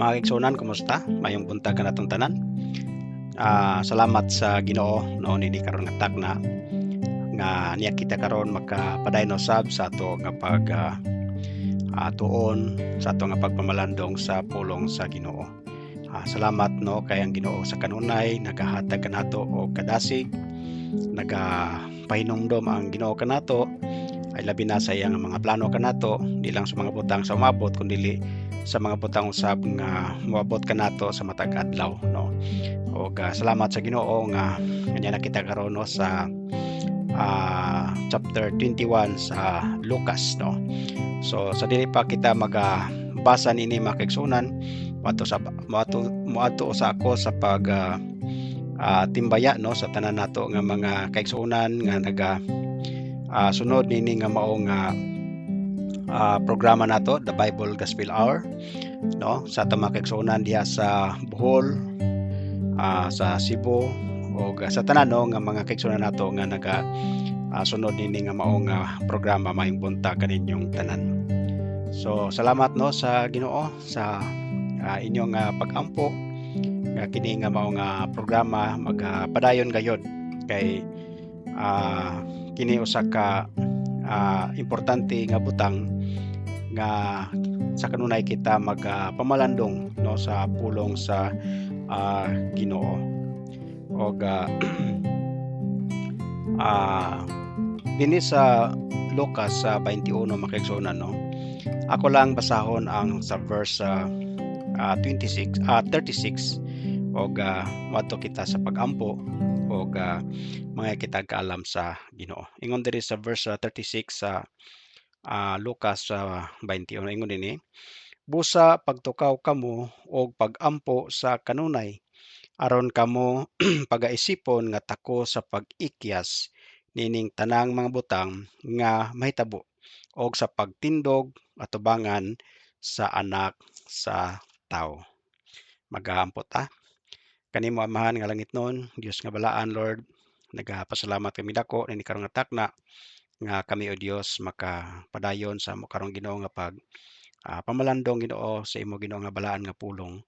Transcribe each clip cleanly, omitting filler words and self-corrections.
Mga kaigsunan, kumusta? Mayong buntag kanatong tanan. Salamat sa Ginoo noon ini karon nga tagna nga niya kita karon makapadayno sab sa ato nga tuon sa ato nga pagpamalandong sa pulong sa Ginoo. Salamat no kay ang Ginoo sa kanunay nagahatag kanato og kadasig, nagapahinumdom ang Ginoo kanato ay labi na sa iyang mga plano kanato, di lang sa mga butang sa umabot kundi sa mga butang usab nga moabot kanato sa matag adlaw no. Og salamat sa Ginoo nga kanya nakita karon no sa chapter 21 sa Lucas no. So sa dili pa kita basa nini mga kaigsunan, moadto sa ako sa timbaya no sa tanan nato nga mga kaigsunan nga sunod nini nga mao nga programa nato, the Bible Gospel Hour no, sa ato mga kaigsunan diha sa Bohol, sa Cebu o sa tanan no nga mga kaigsunan nato nga sunod nini nga mao nga programa mayong buntag kaninyong tanan. So salamat no sa Ginoo sa inyong pag-ampo nga kini nga mao nga programa magpadayon gayud kay kini usa ka importante nga butang nga sa kanunay kita pamalandong no sa pulong sa Ginoo. Og dinhi sa Lucas 21 mga kaigsunan no. Ako lang basahon ang sa verse 36 og moadto kita sa pag-ampo og mga kita kaalam sa Ginoo. Ingon diri sa verse 36 sa Lucas 21 ingon dinhi, busa pagtukaw kamo og pag-ampo sa kanunay aron kamo pagaisipon nga tako sa pag-ikyas nining tanang mga butang nga mahitabo og sa pagtindog atubangan sa anak sa tawo. Mag-aampo ta. Kanimo amahan nga langitnon, Dios nga balaan Lord, nagapasalamat kami dako nini karong nga takna nga kami o Dios makapadayon sa amo karong Ginoo nga pamalandong Ginoo sa imo Ginoo nga balaan nga pulong.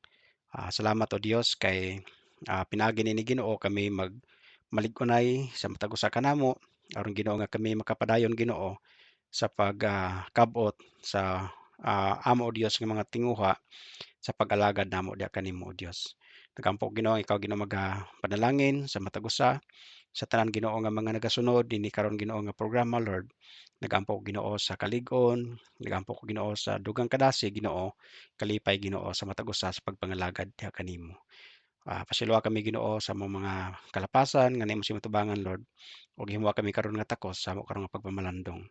Salamat o Dios kay pinaagi ni Ginoo kami malig-unay sa matag usa kanamo aron Ginoo nga kami makapadayon Ginoo sa pagkabot sa amo o Dios nga mga tinguha sa pag-alagad namo diha kanimo o Dios. Nagampo Ginoo ikaw Ginoo panalangin sa matag usa sa tanan Ginoo nga mga nagasunod dinhi karon Ginoo nga programa Lord. Nagampo Ginoo sa kalig-on, nagampo ko Ginoo sa dugang kadasig Ginoo, kalipay Ginoo sa matag usa sa pagpangalagad diha kanimo. Pasiluha kami Ginoo sa mga kalapasan nga nimo simatubangan Lord ug himuha kami karon nga takos sa amo karon nga pagpamalandong.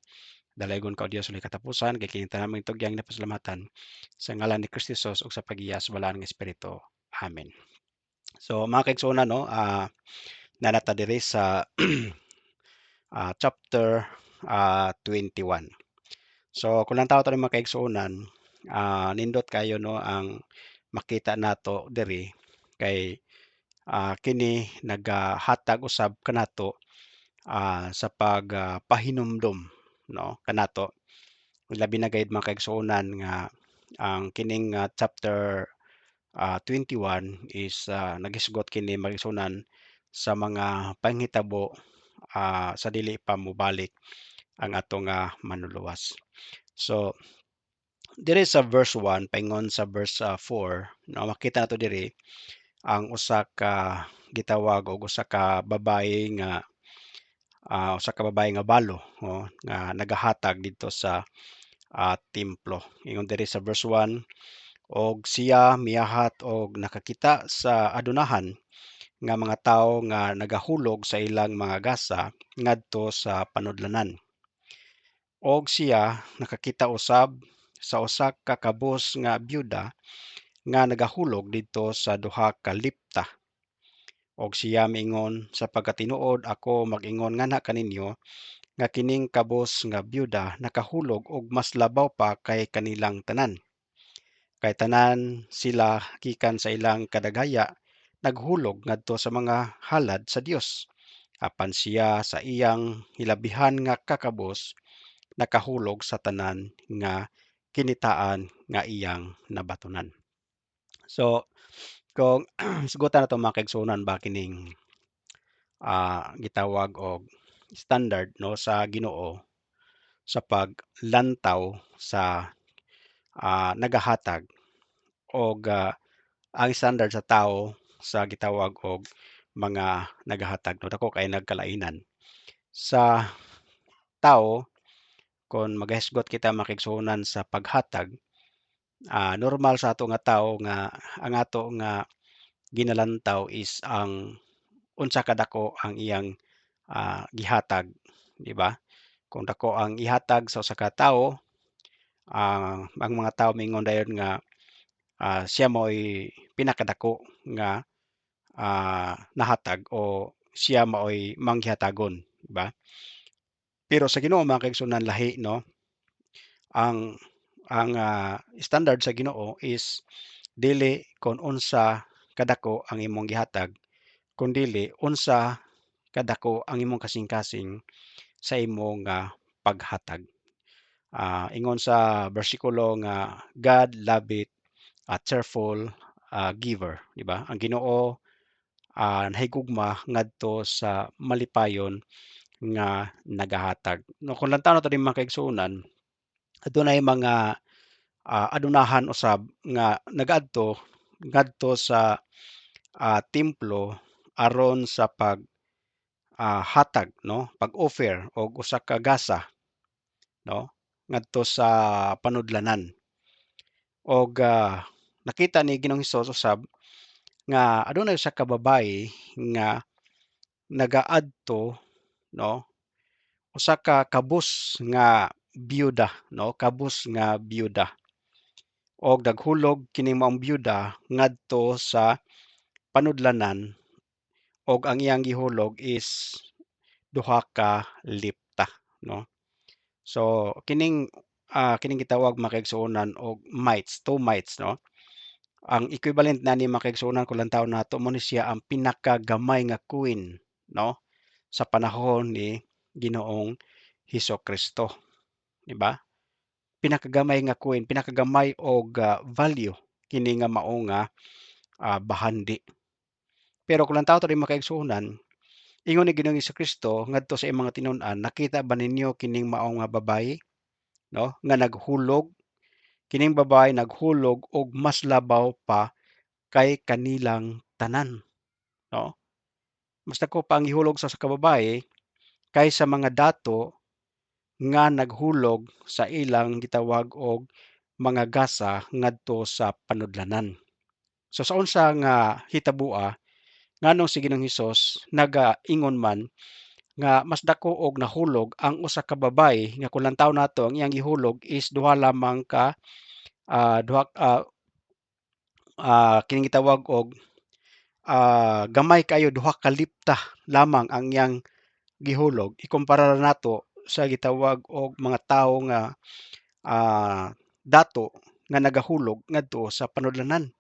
Dalaygon ka o Dios ulit katapusan kay kini tanan mong tugyang na pasalamatan sa ngalan ni Kristo Jesus ug sa pag-iya sa balaan nga espiritu. Amen. So mga kaigsunan no, nanata diri sa chapter 21. So kung lang tao tayo mga kaigsunan, nindot kayo no ang makita nato diri kay kini naghatag usab kanato sa pahinumdom no kanato. Labi na gayud mga kaigsunan nga ang kining chapter 21 is nagisgot kini magigsunan sa mga panghitabo sa dili pa mobalik ang atong manluluwas. So diri sa verse 1 paingon sa verse 4 no makita nato diri ang usa ka gitawag og usa ka babaye nga balo no, nga nagahatag dito sa templo. Ingon diri sa verse 1, og siya miyahat og nakakita sa adunahan nga mga tawo nga nagahulog sa ilang mga gasa ngadto sa panudlanan. Og siya nakakita usab sa usa ka kabus nga byuda nga nagahulog didto sa duha ka lipta. Og siya miingon, sa pagkatinuod ako mag-ingon nganha kaninyo nga kining kabus nga byuda nakahulog og mas labaw pa kay kanilang tanan. Kay tanan sila gikan sa ilang kadagaya naghulog ngadto sa mga halad sa Dios. Apan siya sa iyang hilabihan nga kakabus nakahulog sa tanan nga kinitaan nga iyang nabatunan. So kung sigutan nato mga kaigsunan ba kining gitawag og standard no sa Ginoo sa paglantaw sa nagahatag og ang standard sa tao sa gitawag og mga nagahatag no dako kay nagkalainan sa tao kon magahisgot kita makigsunan sa paghatag. Normal sa ato nga tao nga ang ato nga ginalantaw is ang unsa kadako ang iyang gihatag, di ba? Kung dako ang ihatag sa usa ka tawo, ang mga tawo mingon dayon nga siya mao'y pinakadako nga nahatag o siya mao'y manghihatagon, di ba? Pero sa Ginoo mga kaigsunan lahi no, ang standard sa Ginoo is dili kon unsa kadako ang imong gihatag, kundili unsa kadako ang imong kasing-kasing sa imong paghatag. Ingon sa bersikulo nga God loveth a cheerful giver, di ba? Ang Ginoo nahigugma ngadto sa malipayon nga nagahatag. No, kung lantaw nato din mga kaigsuonan, adunay mga adunahan usab nga nagaadto ngadto sa templo aron sa hatag no, pag-offer og usa ka gasa no ngadto sa panudlanan. Og nakita ni Ginoong Hesus usab nga adunay usa ka babayi nga nagaadto no, usa ka kabus nga biyuda no, kabus nga biyuda og naghulog kining maong biyuda ngadto sa panudlanan og ang iyang gihulog is duha ka lipta no. So kining gitawag makaigsuonan og mites, two mites no. Ang equivalent nani makaigsuonan kung lantawon nato mo ni siya ang pinakagamay nga queen no sa panahon ni Ginoong Hesukristo, di ba? Pinakagamay nga queen, pinakagamay og value kini nga mao nga bahandi. Pero kung lang tawo rin makaigsuonan, ingon ni Ginoong Hesukristo ngadto sa iyang mga tinun-an, nakita ba ninyo kining mao nga babayi no nga naghulog, kining babayi naghulog og mas labaw pa kay kanilang tanan no. Mas dako pa ang gihulog sa kababaye kaysa mga dato nga naghulog sa ilang gitawag og mga gasa ngadto sa panudlanan. So sa unsa nga hitabua nganong si Ginoong Hesus nagaingon man nga mas dako og nahulog ang usa ka babaye nga kung lantaw nato ang iyang gihulog is duha lamang ka duha kining gitawag og gamay kayo duha ka lipta lamang ang iyang gihulog ikumpara nato sa gitawag og mga tawo nga dato nga nagahulog ngadto sa panudlanan.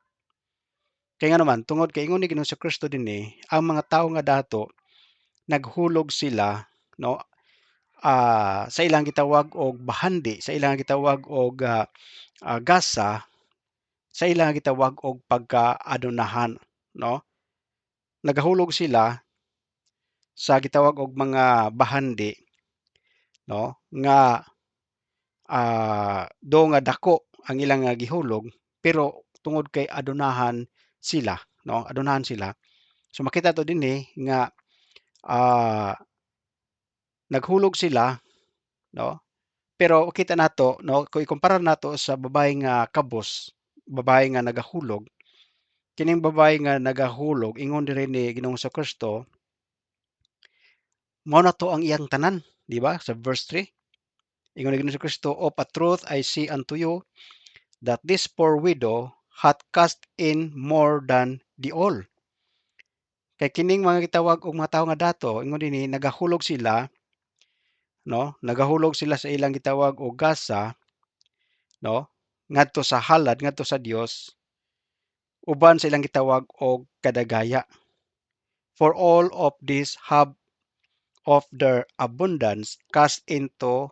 Kay nga naman tungod kay ingon ni Ginoong Kristo dinhi ang mga tawo nga dato naghulog sila no sa ilang gitawag og bahandi, sa ilang gitawag og gasa, sa ilang gitawag og pagkaadunahan no. Nagahulog sila sa gitawag og mga bahandi no nga do nga dako ang ilang gihulog pero tungod kay adunahan sila no, adunahan sila. So makita to dinhi nga naghulog sila no, pero kita nato no kung ikumpara nato sa babaye nga kabus, babaye nga nagahulog, kining babaye nga nagahulog ingon diri ni Ginoong Kristo mao na to ang iyang tanan, di ba? Sa verse 3, ingon ni Ginoong Kristo, "Of a truth I say unto you, that this poor widow hath cast in more than the all." Kay kining mga gitawag og mga tawo nga dato, ingon dinhi nagahulog sila no, nagahulog sila sa ilang gitawag og gasa no, ngadto sa halad, ngadto sa Dios, uban sa ilang gitawag og kadagaya. For all of these have of their abundance cast into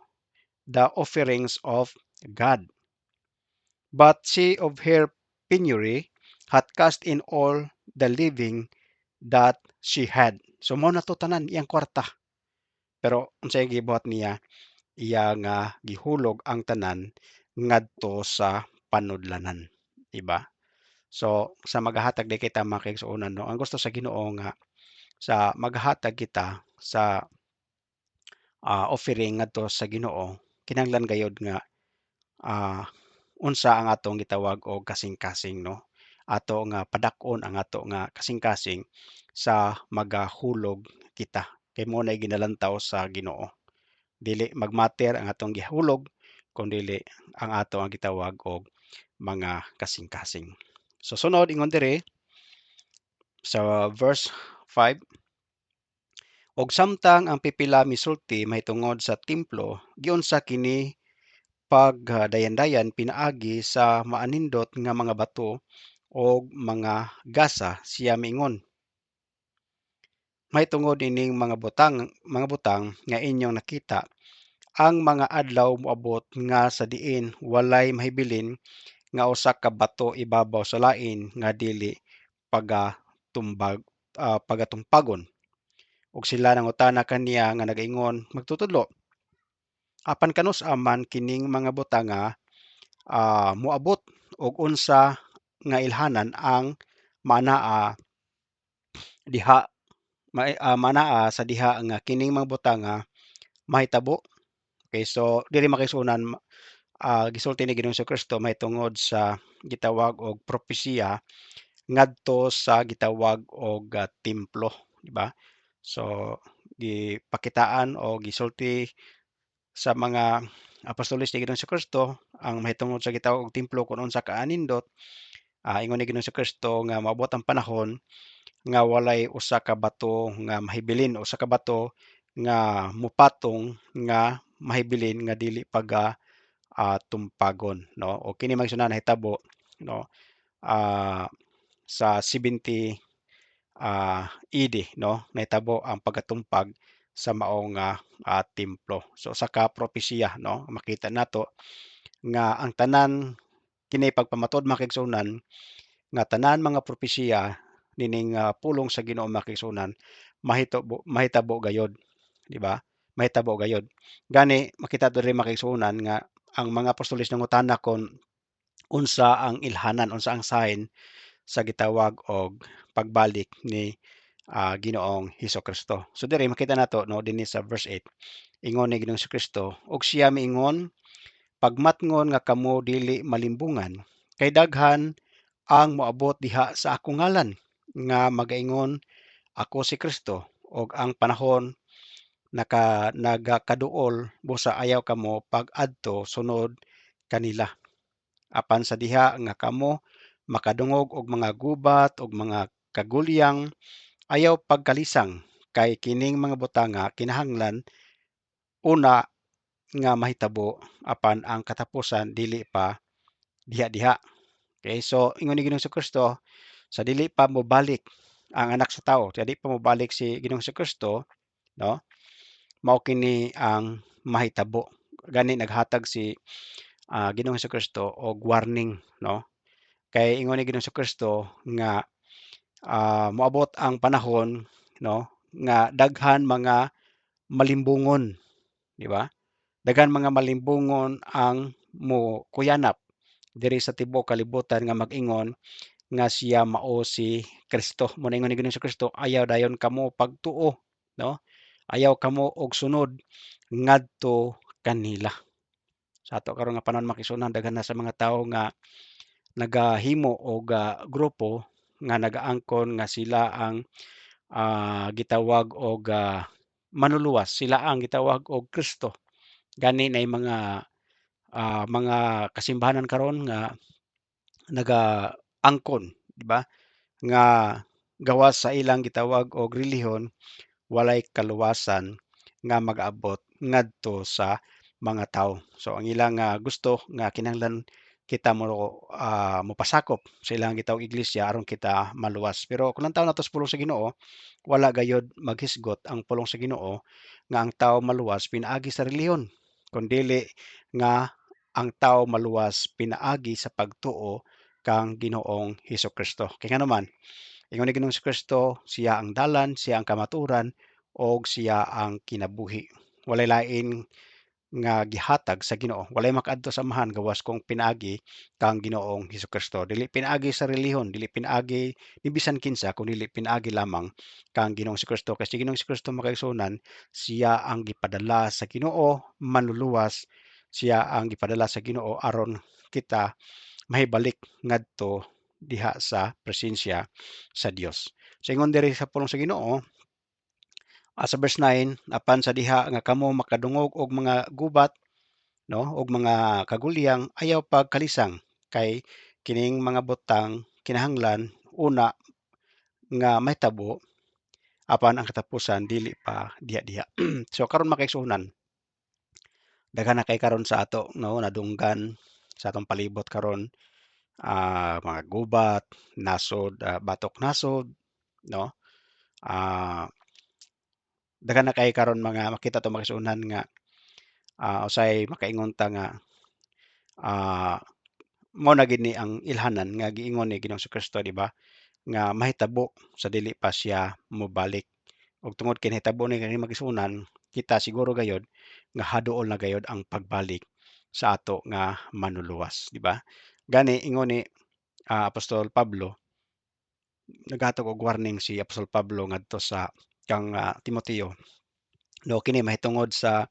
the offerings of God. But she of her penury had cast in all the living that she had. So mao na to tanan iyang kwarta. Pero unsay gibuhat niya? Iya nga gihulog ang tanan ngadto sa panudlanan, di ba? So sa maghahatag di kita mga kaigsuonan, no, ang gusto sa Ginoo nga sa maghatag kita sa offering ngadto sa Ginoo, kinahanglan gayud nga ah, unsa ang atong gitawag og kasing-kasing, no? Ato nga padak-on ang ato nga kasing-kasing sa magahulog kita. Kay mo na ginalantaw sa Ginoo. Dili magmatter ang atong gihulog kundi ang ato ang gitawag og mga kasing-kasing. So sunod ingon dire sa verse 5, og samtang ang pipila misulti mahitungod sa templo, giunsa kini pagdayan-dayan pinaagi sa maanindot nga mga bato o mga gasa siya miingon. Mahitungod ining mga butang nga inyong nakita, ang mga adlaw moabot nga sa diin walay mahibilin nga usa ka bato ibabaw sa lain nga dili pagatumbag pagatumpagon. Ug sila nangutana kaniya nga nagaingon magtutudlo, apan kanus aman kining mga butanga moabot og unsa nga ilhanan ang manaa diha manaa sa diha nga kining mga butanga mahitabo. Okay, so diri makisunan gisulti ni Ginoong Kristo mahitungod sa gitawag og propesiya ngadto sa gitawag og templo, di ba? So gipakitaan o gisulti sa mga apostoles ni Ginoong Kristo ang mahitungod sa gitawag og templo kung unsa kaanindot. Ingon ni Ginoong Kristo nga maabot ang panahon nga walay usa ka bato nga mahibilin, usa ka bato nga mupatong nga mahibilin nga dili tumpagon, no? O kini magsuna nahitabo, no? ah, sa 70 ED, no? Nahitabo ang pagatumpag sa maong templo. So sa ka propesiya, no? Makita nato nga ang tanan kini pagpamatod makigsunan nga tanan mga propesiya nining pulong sa Ginoo makigsunan mahitabo gayod, di ba? Mahitabo gayod. Gani makita diri makigsunan nga ang mga apostoles nangutana kon unsa ang ilhanan, unsa ang sign sa gitawag og pagbalik ni Ginoong Hesukristo. So diri makita nato no dinhi sa verse 8. Ingon ni Ginoong Hesukristo, ug siya miingon, pagmatngon nga kamo dili malimbungan, kay daghan ang moabot diha sa akong ngalan nga magaingon ako si Kristo, og ang panahon nagakaduol busa ayaw kamo pag-adto sunod kanila. Apan sa diha nga kamo makadungog og mga gubat og mga kagulyang ayaw pagkalisang kay kining mga butanga kinahanglan una nga mahitabo apan ang katapusan dili pa diha-diha. Okay, so ingon ni Ginoong Kristo sa dili pa mobalik ang anak sa tao, sa dili pa mobalik si Ginoong Kristo, no? Mao kini ang mahitabo. Gani naghatag si Ginoong Kristo og warning, no? Kay ingon ni Ginoong Kristo nga moabot ang panahon, no, nga daghan mga malimbungon, di ba? Daghan mga malimbungon ang kuyanap diri sa tibuok kalibutan nga mag-ingon nga siya mao si Kristo. Muna ingon ni Ginoong Kristo, ayaw dayon kamo pagtuo, no? Ayaw kamo og sunod ngadto kanila. Sa ato karon nga panahon makisunan daghan na sa mga tawo nga nagahimo og grupo nga nagaangkon nga sila ang gitawag og manluluwas, sila ang gitawag og Kristo. Gani nay mga kasimbahanan karon nga nagaangkon, di ba? Nga gawas sa ilang gitawag og relihiyon walay kaluwasan nga mag-abot ngadto sa mga tawo. So ang ilang gusto nga kinahanglan kita mopasakop sa ilang gitawag iglesia aron kita maluwas. Pero kung ang tawo nato sa pulong sa Ginoo, wala gayud maghisgot ang pulong sa Ginoo nga ang tawo maluwas pinaagi sa relihiyon, kundi nga ang tawo maluwas pinaagi sa pagtuo kang Ginoong Hesukristo. Kay nganuman ingon ni Ginoong Hesukristo siya ang dalan, siya ang kamatuoran, ug siya ang kinabuhi. Walay lain nga gihatag sa Ginoo. Walay makaadto sa amahan gawas kung pinaagi kang Ginoong Hesukristo. Dili pinaagi sa relihon, dili pinaagi ni bisan kinsa, kun dili pinaagi lamang kang Ginoong Hesukristo. Kasi Ginoong Hesukristo makaigsunan, siya ang gipadala sa Ginoo manluluwas, siya ang gipadala sa Ginoo aron kita mahibalik ngadto diha sa presensya sa Dios. So ingon diri sa pulong sa Ginoo, sa verse 9, apan sa diha nga kamo makadungog og mga gubat, no, og mga kagulyang ayaw pagkalisang kay kining mga butang kinahanglan una nga mahitabo apan ang katapusan dili pa diha-diha. So karon makaigsunan, daghan na kay karon sa ato, no, nadunggan sa atong palibot karon, mga gubat, nasod, batok nasod, no. Ah, Daghan na kay karon mga makita 'to makaigsunan nga usay makaingon ta nga ah, mao na gid ni ang ilhanan nga giingon ni Ginoong Kristo, di ba? Nga mahitabo sa dili pa siya mobalik. Ug tungod kay nahitabo ni kani magisunan, kita siguro gayod nga haduol na gayod ang pagbalik sa ato nga manluluwas, di ba? Gani ingon ni Apostol Pablo, naghatag og warning si Apostol Pablo ngadto sa kang Timoteo. No, kini mahitungod sa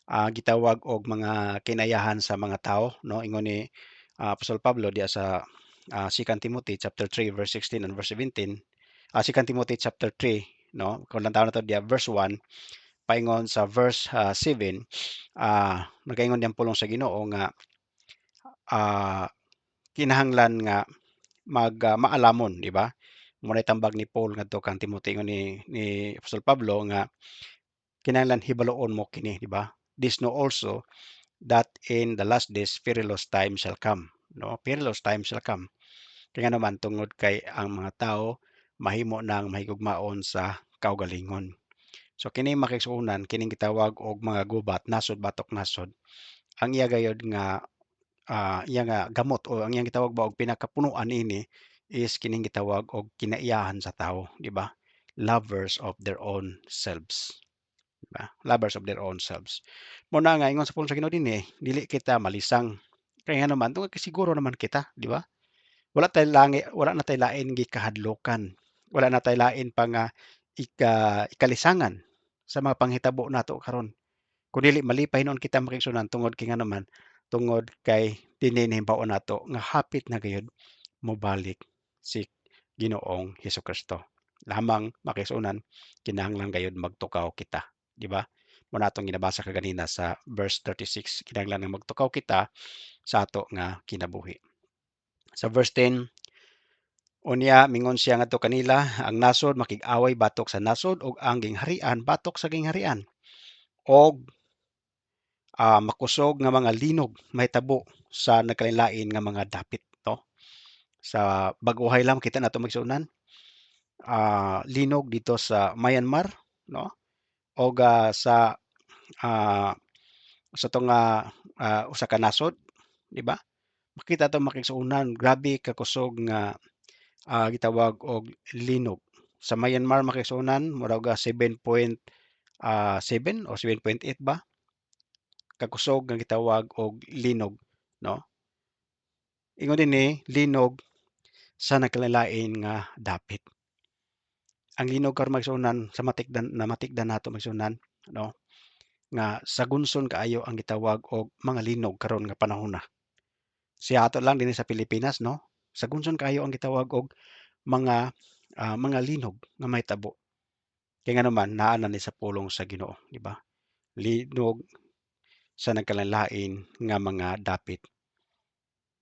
gitawag og mga kinayahan sa mga tao, no, ingon ni Apostol Pablo diya sa 2 Timothy chapter 3 verse 16 and verse 17. 2 Timothy chapter 3, no, kung lang taon na to diya verse 1 paingon sa verse 7, nagaingon diyang pulong sa Ginoo nga ah, kinahanglan nga maalamon, di ba? Muna tambag ni Paul ngadto kang Timothy ingon ni Apostol Pablo nga kinahanglan hibaluon mo kini, di ba? This know also that in the last days perilous time shall come, no, perilous time shall come, kaya naman tungod kay ang mga tao mahimo nang mahigugmaon sa kaugalingon. So kini makigsuonan kining gitawag og mga gubat, nasod, batok nasod, ang iya gayud nga iya nga gamot o ang iyang gitawag ba og pinakapunuan ini is kining gitawag og kinaiyahan sa tao, di ba? Lovers of their own selves, di ba? Lovers of their own selves. Muna nga ingon sa pulong sa Ginoo dinhi, dili kita malisang. Kaya naman tungod kay siguro naman kita, di ba? Wala na tay lain gikahadlokan. Wala na tay lain pa nga ikalisangan sa mga panghitabo nato karon. Kun dili malipay noon kita makigsunan tungod kay nga naman tungod kay dinhi nahibaw nato nga hapit na gayud mobalik si Ginoong Hesukristo. Lamang makigsunan kinahanglan gayud magtukaw kita, di ba? Mo natong ginabasa kaganina sa verse 36, kinahanglan nga magtukaw kita sa ato nga kinabuhi. Sa verse 10, unya mingon siya ngadto kanila, ang nasod makig-away batok sa nasod ug ang gingharian batok sa gingharian. Og makusog nga mga linog mahitabo sa nagkalain-lain nga mga dapit, no? Sa baguhay lang kita nato magsunan, linog dito sa Myanmar, no? Og sa tong usa ka nasod, di ba? Makita to makigsuonan, grabe ka kusog nga gitawag og linog. Sa Myanmar makigsuonan murag 7.7 o 7.8 ba kakusog nga gitawag og linog, no? Ingon dinhi linog sa nagkalain nga dapit. Ang linog karon magsunan sa matikdan nato magsunan, no, nga sagunson kaayo ang gitawag og mga linog karon nga panahon na. Siya ato lang dinhi sa Pilipinas, no, sagunson kaayo ang gitawag og mga linog nga mahitabo. Kaya nga naman naa na ni sa pulong sa Ginoo, di ba? Linog sa nagkalain nga mga dapit.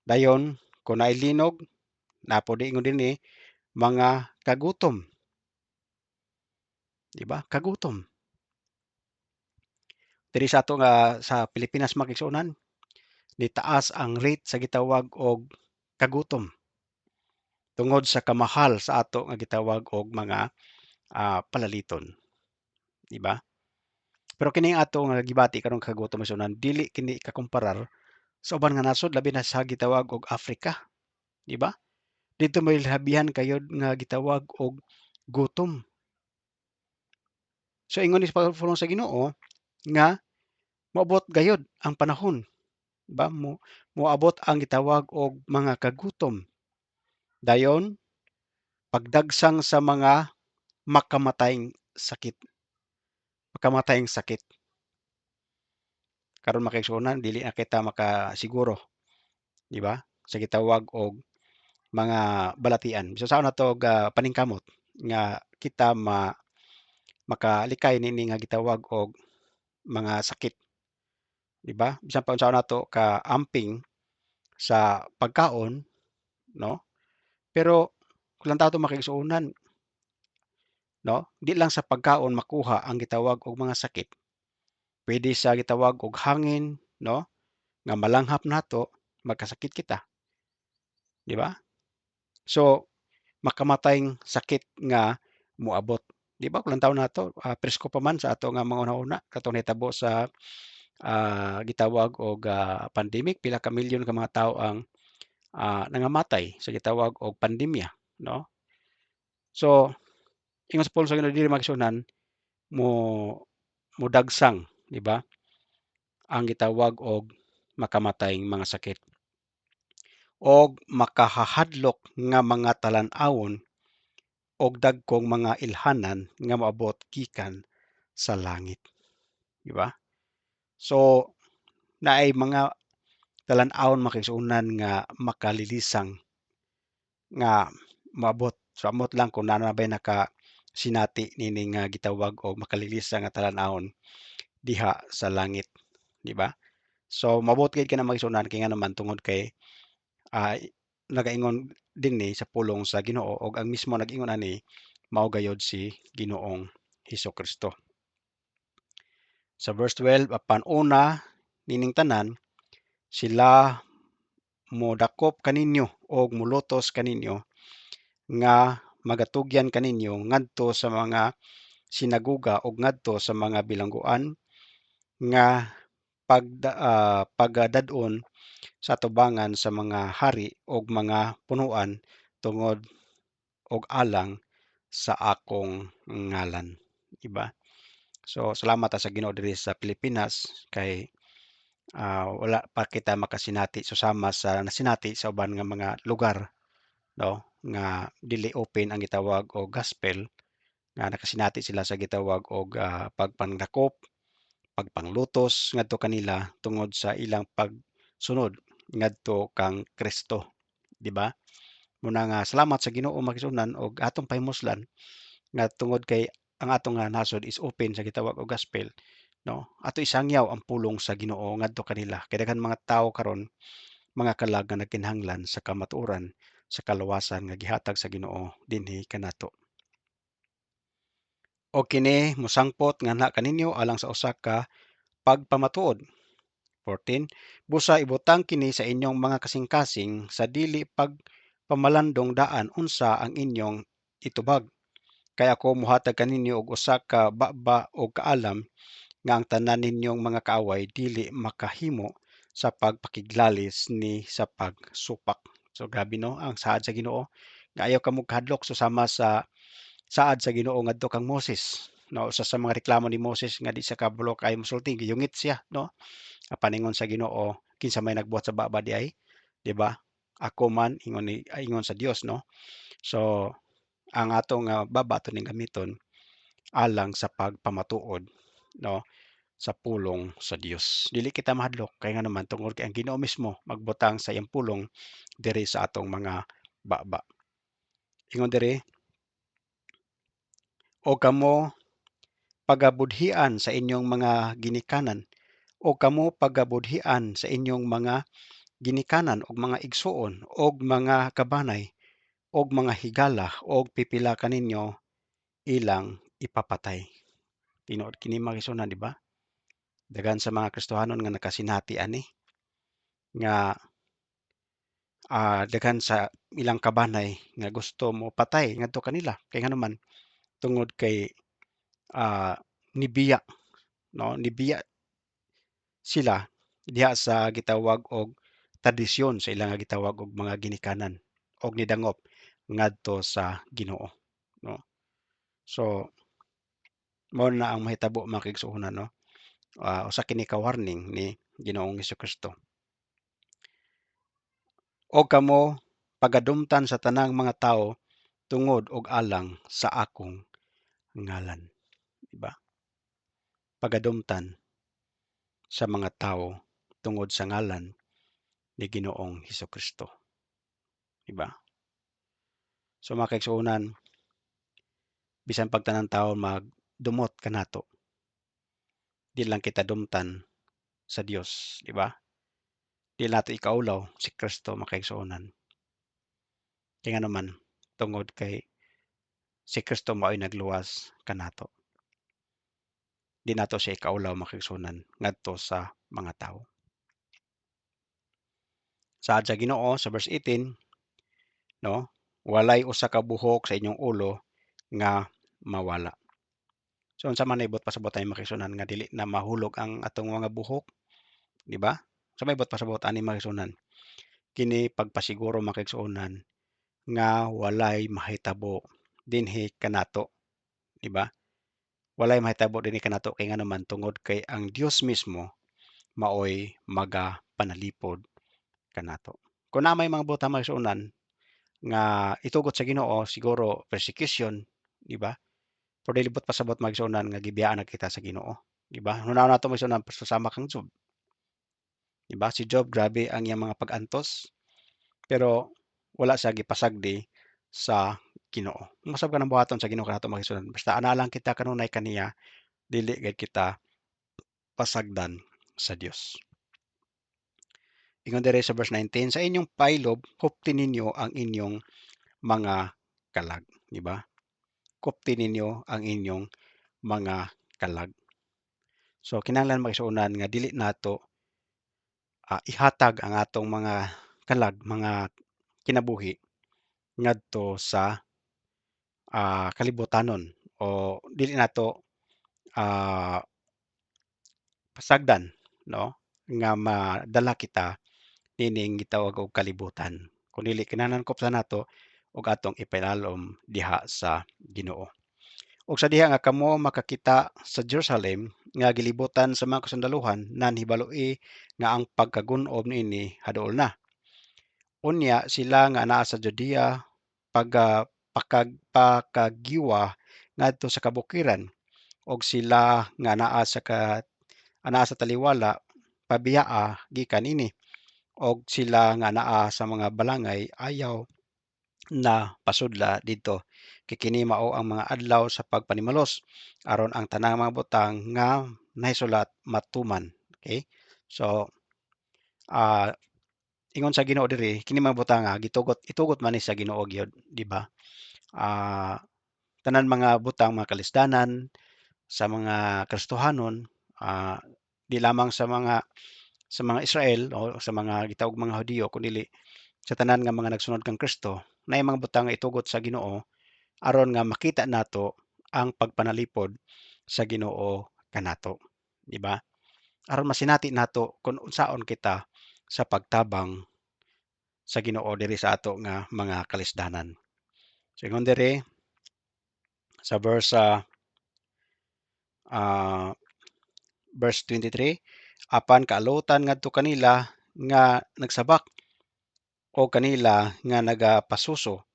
Dayon kung naay linog, napod ingon dinhi mga kagutom, di ba? Kagutom. Diri sa ato nga sa Pilipinas makigsuonan, nitaas ang rate sa gitawag og kagutom tungod sa kamahal sa ato nga gitawag og mga palaliton, di ba? Pero kini ato nga gibati karong kagutom magsuonan, dili kini kakumparar sa uban nga nasod labi na sa gitawag og Africa, di ba? Dito may labihan kayo nga gitawag og gutom. So ingon ni pulong sa Ginoo nga moabot gayod ang panahon, ba moabot ang gitawag og mga kagutom. Dayon pagdagsang sa mga makamatayng sakit, makamatayng sakit. Karon makaigsuonan dili na kita makasiguro, di ba? Sa gitawag og mga balatian. So saan nato paningkamot nga kita makalikay nini nga gitawag og mga sakit, di ba? Bisan pa unsaon nato ka amping sa pagkaon, no? Pero kung lang tato makaigsuonan, no? Di lang sa pagkaon makuha ang gitawag og mga sakit. Pwede sa gitawag og hangin, no? Nga malanghap nato magkasakit kita, di ba? So makamatayng sakit nga moabot. Di ba kulang taon nato presko pa man sa ato nga mga una-una katong nahitabo sa gitawag og pandemic, pila ka milyon ka mga tawo ang nangamatay sa gitawag og pandemya, no? So ingon sa pulong sa Ginoo dili maigsuonan mo modagsang, di ba? Ang gitawag og makamatayng mga sakit og makahahadlok nga mga talan-awon og dagkong mga ilhanan nga moabot gikan sa langit, di ba? So naay mga talan-awon makaigsuonan nga makalilisang nga moabot. So amot lang kung naa na bay nakasinati nini nga gitawag og makalilisang nga talan-awon diha sa langit, di ba? So mabuot gid ka na maigsuonan kay nga naman tungod kay ah, nagaingon dinhi sa pulong sa Ginoo og ang mismo nag-ingon ani mao gayod si Ginoong Hesukristo. Sa verse 12, apan una nining tanan sila modakop kaninyo og mulutos kaninyo nga magatugyan kaninyo ngadto sa mga sinagoga og ngadto sa mga bilangguan nga pagdadon sa atubangan sa mga hari og mga punuan tungod og alang sa akong ngalan, di ba? So salamat sa Ginoo diri sa Pilipinas kay wala pa kita makasinati susama sa nasinati sa uban nga mga lugar, no? Nga dili open ang gitawag og gospel nga nakasinati sila sa gitawag og pagpangdakop, pagpanglutos ngadto kanila tungod sa ilang pagsunod ngadto kang Kristo, di ba? Muna nga salamat sa Ginoo makisunan og atong pahimuslan nga tungod kay ang atong nga nasod is open sa gitawag og gospel, no? Ato isangyaw ang pulong sa Ginoo ngadto kanila kay daghan mga tawo karon mga kalag nga nagkinahanglan sa kamatuoran sa kaluwasan nga gihatag sa Ginoo dinhi kanato. O kini mosangpot nganha kaninyo alang sa usa ka pagpamatuod. 14. Busa ibutang kini sa inyong mga kasing-kasing sa dili pagpamalandong daan unsa ang inyong itubag. Kay ako mohatag kaninyo og usa ka baba o kaalam nga ang tanan ninyong mga kaaway dili makahimo sa pagpakiglalis ni sa pagsupak. So grabe no ang saad sa Ginoo nga ayaw ka mogkadlok susama sa saad sa Ginoo ngadto kang Moses. No, usa sa mga reklamo ni Moses nga di sa kabulok ay musulti giyungit siya, no? Paningon sa Ginoo kinsa may nagbuhat sa baba di ay, di ba? Ako man ingon sa Dios, no? So ang atong baba ato ning gamiton alang sa pagpamatuod, no? Sa pulong sa Dios. Dili kita mahadlok kay nga naman tungod kay ang Ginoo mismo magbutang sa iyang pulong diri sa atong mga baba. Ingon diri, o kamo pagabudhian sa inyong mga ginikanan o kamo pagabudhian sa inyong mga ginikanan og mga igsuon og mga kabanay og mga higala og pipila kaninyo ilang ipapatay. Tinuod kini makisunan, di ba? Daghan sa mga Kristohanon nga nakasinati ani nga daghan sa ilang kabanay nga gusto mo patay ngadto kanila kay nga naman tungod kay nibiya, no? Nibiya sila diha sa gitawag og tradisyon sa ilang gitawag og mga ginikanan. og nidangop ngadto sa Ginoo, no. So mao na ang mahitabo mga kaigsuonan, no. Usa kini ka warning ni Ginoong Hesukristo. Og kamo pagadumtan sa tanang mga tawo tungod og alang sa akong ngalan, di ba? Pagadumtan sa mga tawo tungod sa ngalan ni Ginoong Hesukristo, di ba? So mga kaigsuonan, bisan pag tanang tawo magdumot kanato, di lang kita dumtan sa Dios, di ba? Di nato ikaulaw si Kristo mga kaigsuonan. Kaya nga naman tungod kay si Kristo mao'y nagluwas kanato. Di nato siya ikaulaw mga kaigsuonan ngadto sa mga tawo. Saad sa Ginoo sa verse 18, no, walay usa ka buhok sa inyong ulo nga mawala. So unsa man ibot pasabot tayo mga kaigsuonan nga dili na mahulog ang atong mga buhok, di ba? Sa may ibot pasabot ani mga kaigsuonan, kini pagpasiguro mga kaigsuonan nga walay mahitabo dinhi kanato, di ba? Walay mahitabo dinhi kanato kay nga naman tungod kay ang Dios mismo maoy magapanalipod kanato. Kung na may mga butang mga kaigsuonan nga itugot sa Ginoo siguro persecution, di ba? Pero dili libot pasabot mga kaigsuonan nga gibiyaan na kita sa Ginoo, di ba? Hunaw nato mga kaigsuonan pasasama kang Job, di ba? Si Job grabe ang iyang mga pag-antos pero wala siya gipasagdi sa Ginoo. Masab ka nang buhaton sa Ginoo kanato mga kaigsuonan. Basta ana lang kita kanunay kaniya, dili gid kita pasagdan sa Dios. Ingon diri sa verse 19, sa inyong paylob kupti ninyo ang inyong mga kalag, di ba? Kupti ninyo ang inyong mga kalag. So kinahanglan magsuunan nga dili nato ihatag ang atong mga kalag, mga kinabuhi ngadto sa kalibutanon o dili nato pasagdan, no, nga madala kita nining gitawag og kalibutan. Kun dili kinahanglan kupsa nato og atong ipalalom diha sa Ginoo. Ug sa diha nga kamo makakita sa Jerusalem nga gilibutan sa mga kasundaluhan nanhibaloi nga ang pagkagun-ob niini haduol na. Unya sila nga naa sa Judea pakagiwa ngadto sa kabukiran og sila nga naa sa taliwala pabiyaa gikan ini og sila nga naa sa mga balangay ayaw na pasudla didto kay kini mao ang mga adlaw sa pagpanimalos aron ang tanang mga butang nga nahisulat matuman. Okay? So ingon sa Ginoo diri kini mga butang itugot man ni sa Ginoo gyud, di ba? Tanan mga butang mga kalisdanan sa mga Kristohanon, di lamang sa mga Israel o sa mga gitawag mga Hudiyo kundi sa tanan nga mga nagsunod kang Kristo na mga butang nga itugot sa Ginoo aron nga makita nato ang pagpanalipod sa Ginoo kanato, di ba? Aron masinati nato kung unsaon kita sa pagtabang sa Ginoo diri sa ato nga mga kalisdanan. So ingon diri sa verse 23, apan kaalutan ngadto kanila nga nagsabak o kanila nga nagapasuso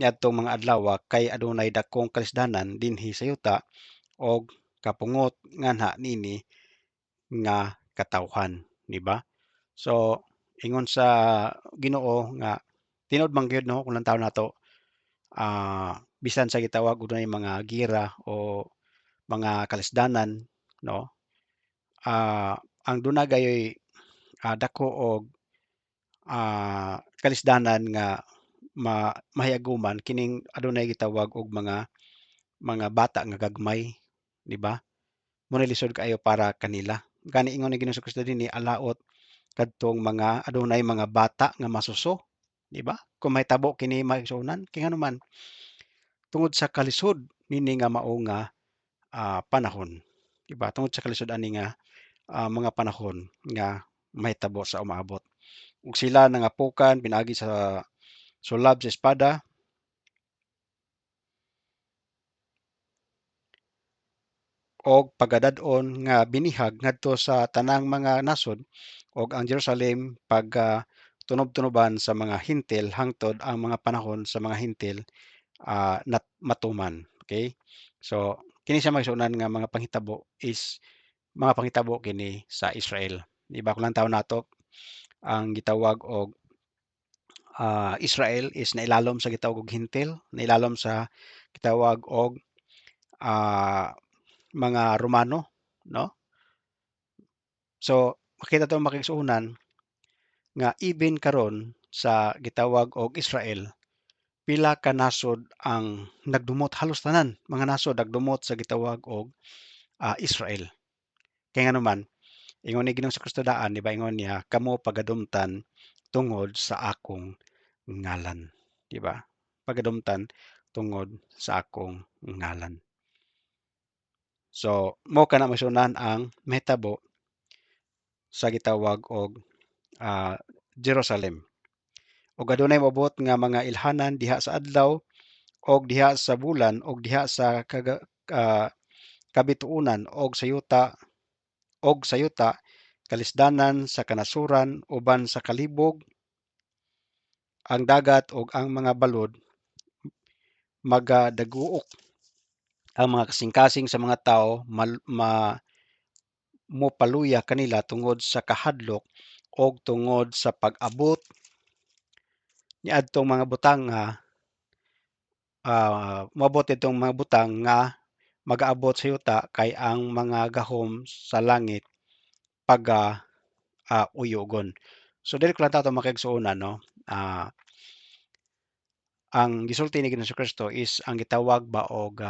niadtong mga adlaw kay adunay dakong kalisdanan dinhi sa yuta og kapungot nganha nini nga katawhan, di ba? So ingon sa Ginoo nga tinud man gyud, no, kung lang tawo nato bisan sa gitawag og mga gira o mga kalisdanan, no, ang duna gayoy dako og kalisdanan nga mahiaguman kining adunay gitawag og mga bata nga gagmay, di ba? Muna lisod kaayo para kanila. Gani ingon ni Ginoong Jesucristo dinhi alaot kadtong mga adunay mga bata nga masuso, di ba? Kung mahitabo kini maigsuonan kay nganuman tungod sa kalisod nini nga mao nga panahon, di ba? Tungod sa kalisod ani nga mga panahon nga mahitabo sa umaabot. Ug sila nangapukan pinaagi sa sulab sa espada, og pagadad-on nga binihag ngadto sa tanang mga nasod og ang Jerusalem tunob-tunoban sa mga hintil hangtod ang mga panahon sa mga hintil matuman. Okay? So kini siya magsunan nga mga panghitabo is mga panghitabo kini sa Israel. Iba ko lang taon nato ang gitawag og Israel is nailalom sa gitawag og hintil, nailalom sa gitawag og ah, mga Romano, no? So makita to makigsuonan nga even karon sa gitawag og Israel, pila ka nasod ang nagdumot, halos tanan mga nasod nagdumot sa gitawag og Israel. Kaya nga naman, ingon ni Ginoong sa Kristo daan, di ba ingon niya, kamo pagadumtan tungod sa akong ngalan. Di ba? Pagadumtan tungod sa akong ngalan. So, mo kana masunan ang mahitabo sa gitawag og Jerusalem. Ug adunay moabot nga mga ilhanan diha sa adlaw og diha sa bulan og diha sa kabituunan og sayuta kalisdanan sa kanasuran uban sa kalibog ang dagat ug ang mga balod magadaguok ang mga kasing-kasing sa mga tawo mopaluya kanila tungod sa kahadlok og tungod sa pag-abot niadtong mga butang nga moabot itong mga butang nga mag-aabot sa yuta kay ang mga gahom sa langit uyugon. So dili ko lang tato makigsuonan no. Ang gisulti ni Ginoong Kristo is ang gitawag ba og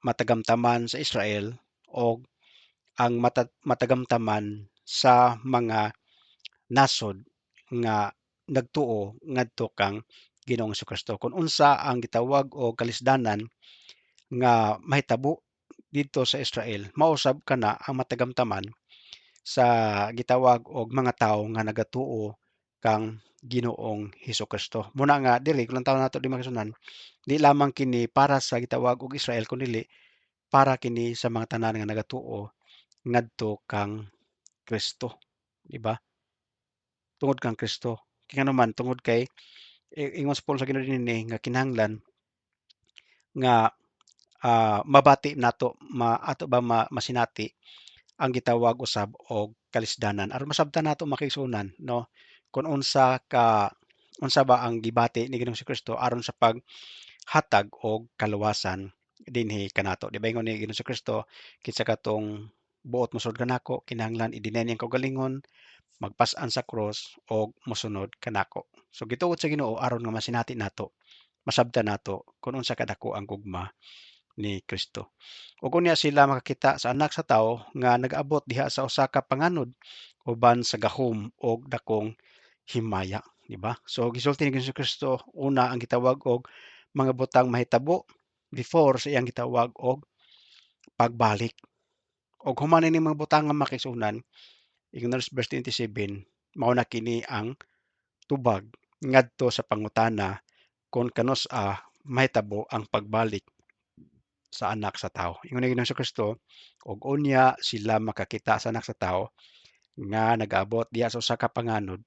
matagamtaman sa Israel o ang matagamtaman sa mga nasod nga nagtuo ngadto kang Ginoong Kristo. Kung unsa ang gitawag og kalisdanan nga mahitabo dito sa Israel, mausab kana ang matagamtaman sa gitawag og mga tawo nga nagatuo kang Ginoong Hesukristo. Muna nga dili kung tawo nato di makasunan, di lamang kini para sa gitawag og Israel kundi para kini sa mga tanan nga nagatuo ngadto kang Kristo, di ba? Tungod kang Kristo. Kaya naman tungod kay ingon sa Paul sa Ginoo dinhi nga kinahanglan nga mabati nato ato ba masinati ang gitawag usab og kalisdanan aron masabtan nato makigsunan no kung unsa ba ang gibati ni Ginoong Kristo aron sa paghatag og kaluwasan dinhi kanato. Di ba ingon ni Ginoong Kristo kinsa katong buot mosud kanako kinahanglan i-deny niyang kaugalingon, magpas-an sa cross og mosunod kanako. So gituod sa Ginoo aron nga masinati nato, masabtan nato kung unsa kadako ang gugma ni Kristo. Ug unya sila makakita sa anak sa tawo nga nag-abot diha sa usa ka panganod uban sa gahom og dakong himaya, di ba? So gisulti ni Ginoong Kristo una ang gitawag og mga butang mahitabo before sa iyang gitawag og pagbalik. Og human ini mga butang nga makisunan, ingon verse 27, mao na kini ang tubag ngadto sa pangutana kung kanus-a mahitabo ang pagbalik sa anak sa tao. Ingon ni Ginoong Kristo, og unya sila makakita sa anak sa tao nga nag-abot diha sa usa ka panganod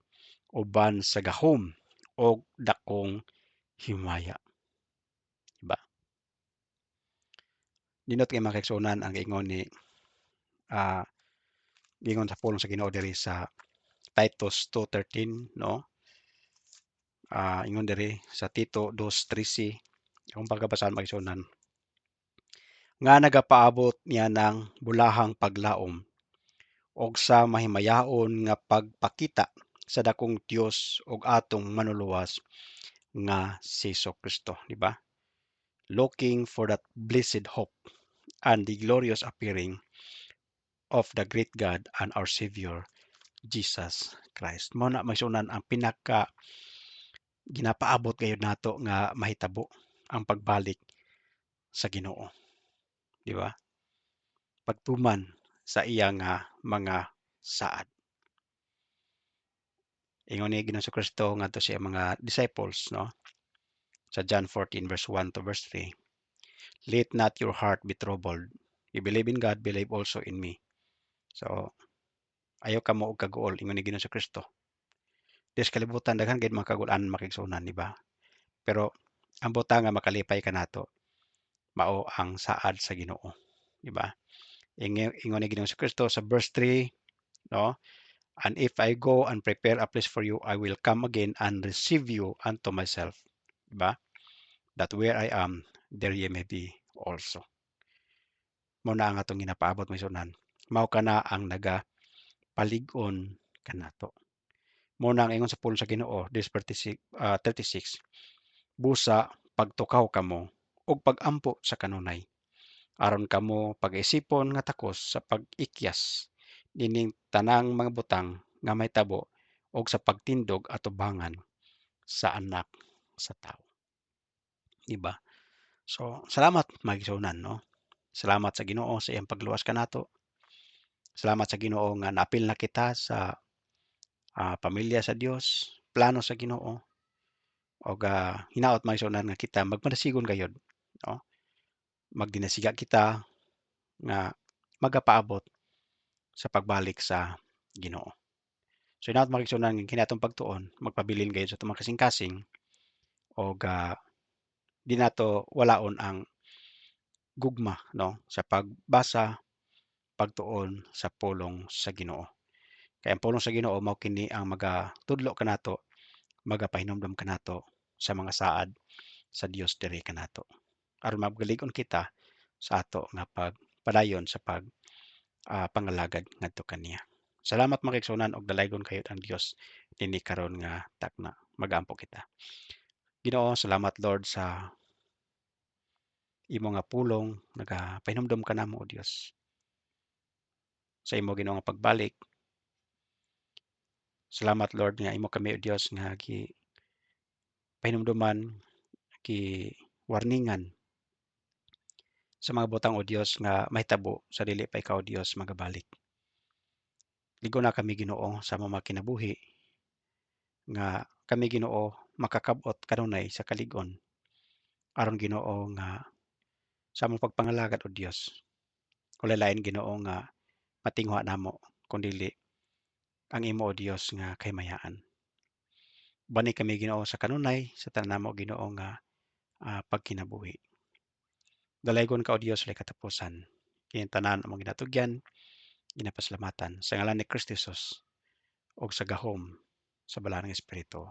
uban sa gahom og dakong himaya. Diba? Dinot kay makigsunan ang ingon ni gingon sa pulong sa Ginoo diri sa Titus 2:13 no. Ingon diri sa Tito 2:13 kung pagkabasahan magsunan nga nagapaabot niya ng bulahang paglaom og sa mahimayaon nga pagpakita sa dakong Dios og atong manuluwas nga si Kristo, di ba? Looking for that blessed hope and the glorious appearing of the great God and our Savior Jesus Christ. Mao na magsunan ang pinaka ginapaabot gayud nato nga mahitabo ang pagbalik sa Ginoo, di ba? Pagtuman sa iya nga mga saad. Ingon ni Ginoong Kristo ngadto sa iyang mga disciples, no, sa John 14 verse 1 to verse 3. Let not your heart be troubled. You believe in God, believe also in me. So ayaw ka mo og kaguol, ingon ni Ginoong Kristo. Des kalibutan daghan gid mga kaguol-an makigsunan, di ba? Pero ang butang nga makalipay ka nato mao ang saad sa Ginoo, di ba? Ingon ni Ginoong Kristo sa verse 3, no? And if I go and prepare a place for you, I will come again and receive you unto myself. Diba? That where I am, there ye may be also. Mao na ang atong ginapaabot may sunan. Mao kana ang nagapalig-on kanato. Mao na ang ingon sa pulong sa Ginoo, verse 36. Busa pagtukaw kamo ug pagampo sa kanunay. Aron kamo pag-isipon nga takos sa pag-ikyas nining tanang mga butang nga may tabo og sa pagtindog atubangan sa anak sa tao. Diba? So, salamat magigsunan, no? Salamat sa Ginoo sa iyang pagluwas kanato. Salamat sa Ginoo nga naapil na kita sa pamilya sa Dios, plano sa Ginoo og hinaot magigsunan nga kita magpanasigon gayud, no? Magdinasiga kita nga magapaabot sa pagbalik sa Ginoo. So hinaot magigsunan nga kini atong pagtuon magpabilin gayud sa atong mga kasing-kasing og di nato walaon ang gugma, no, sa pagbasa, pagtuon sa pulong sa Ginoo. Kaya ang pulong sa Ginoo mao kini ang magatudlo kanato, magapahinumdom kanato sa mga saad sa Dios diri kanato. Aron magalig-on kita sa ato nga pagpadayon sa pangalagad ngadto kaniya. Salamat mga kaigsunan og dalaygon kayod ang Dios dinhi karon nga takna. Mag-ampo kita. Ginoo, salamat Lord sa imo nga pulong nagapahinumdom kanamo o Dios. Sa imo Ginoo nga pagbalik. Salamat Lord nga imo kami o Dios nga pahinumduman, warningan sa mga butang o Dios nga mahitabo sa dili pa ikaw Dios magabalik. Ligo na kami Ginoo sa mga kinabuhi nga kami Ginoo makakab-ot kanunay sa kalig-on aron Ginoo nga sa among pagpangalagad o Dios. Walay lain Ginoo nga matinguha namo kundili ang imo o Dios nga kahimayaan. Bani kami Ginoo sa kanunay sa tanan namo Ginoo nga pagkinabuhi. Dalaygon ka o Dios walay katapusan. Kini tanan among ginatugyan, ginapasalamatan sa ngalan ni Kristo Jesus ug sa gahom sa balanang Espiritu.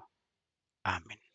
Amen.